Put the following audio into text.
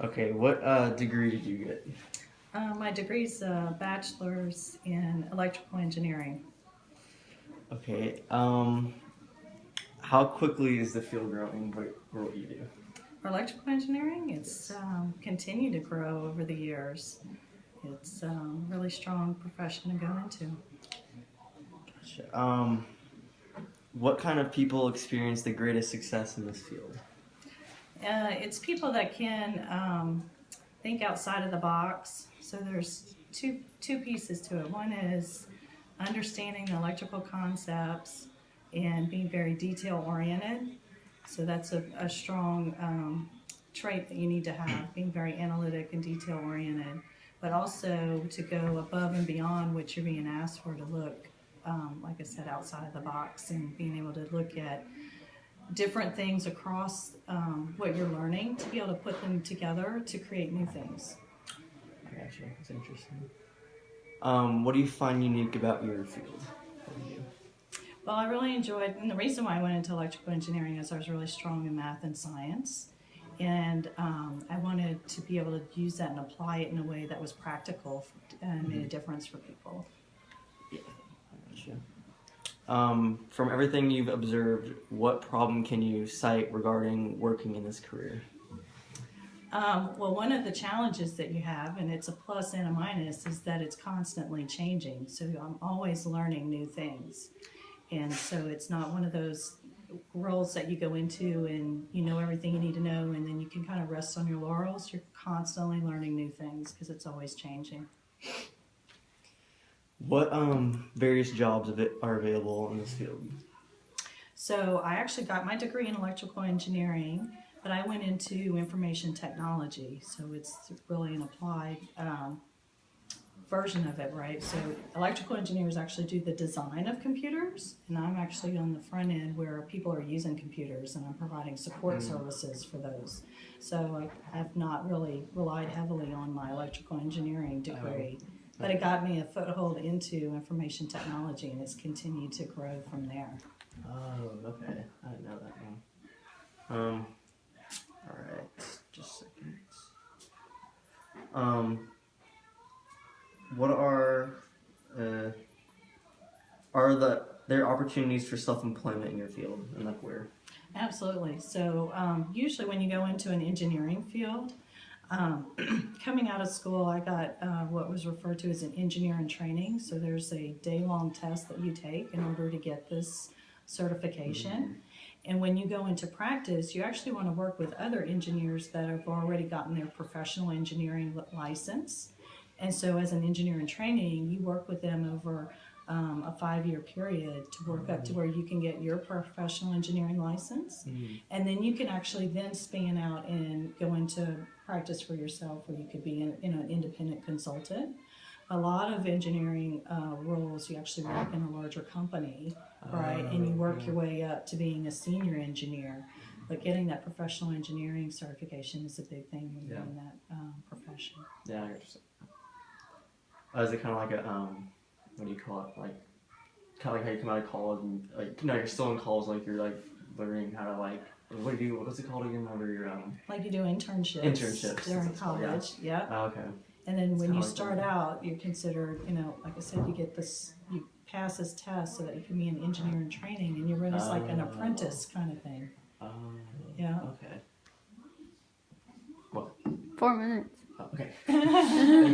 Okay, what degree did you get? My degree is a bachelor's in electrical engineering. Okay, how quickly is the field growing for what you do? For electrical engineering, it's continued to grow over the years. It's a really strong profession to go into. Gotcha. What kind of people experience the greatest success in this field? It's people that can think outside of the box. So there's two pieces to it. One is understanding the electrical concepts and being very detail oriented. So that's a strong trait that you need to have, being very analytic and detail oriented, but also to go above and beyond what you're being asked for, to look, like I said, outside of the box and being able to look at different things across what you're learning to be able to put them together to create new things. Gotcha, that's interesting. What do you find unique about your field? Well, I really enjoyed, and the reason why I went into electrical engineering is I was really strong in math and science, and I wanted to be able to use that and apply it in a way that was practical and made a difference for people. Yeah, gotcha. From everything you've observed, what problem can you cite regarding working in this career? Well, one of the challenges that you have, and it's a plus and a minus, is that it's constantly changing. So I'm always learning new things. And so it's not one of those roles that you go into and you know everything you need to know and then you can kind of rest on your laurels. You're constantly learning new things because it's always changing. What various jobs are available in this field? So I actually got my degree in electrical engineering, but I went into information technology. So it's really an applied version of it, right? So electrical engineers actually do the design of computers, and I'm actually on the front end where people are using computers, and I'm providing support services for those. So I have not really relied heavily on my electrical engineering degree, but it got me a foothold into information technology, and it's continued to grow from there. Oh, okay. I didn't know that one. All right, just a second. What are there opportunities for self-employment in your field, and like where? Absolutely. So usually when you go into an engineering field, coming out of school, I got what was referred to as an engineer in training. So there's a day-long test that you take in order to get this certification. And when you go into practice, you actually want to work with other engineers that have already gotten their professional engineering license. And so as an engineer in training, you work with them over a 5-year period to work up to where you can get your professional engineering license. And then you can actually then span out and go into practice for yourself, where you could be an independent consultant. A lot of engineering roles, you actually work in a larger company, right? And you work your way up to being a senior engineer. But getting that professional engineering certification is a big thing when you're in that profession. Yeah, I understand. Is it kind of like a what do you call it? Like kind of like how you come out of college and like you're still in college, like you're like learning how to like what's it called again? Whenever you're like you do internships. Internships during college. Yeah. Oh, okay. And then when you start out, you're considered, like I said, you pass this test so that you can be an engineer in training, and you're really just like an apprentice kind of thing. Yeah. Okay. What? 4 minutes. Oh, okay.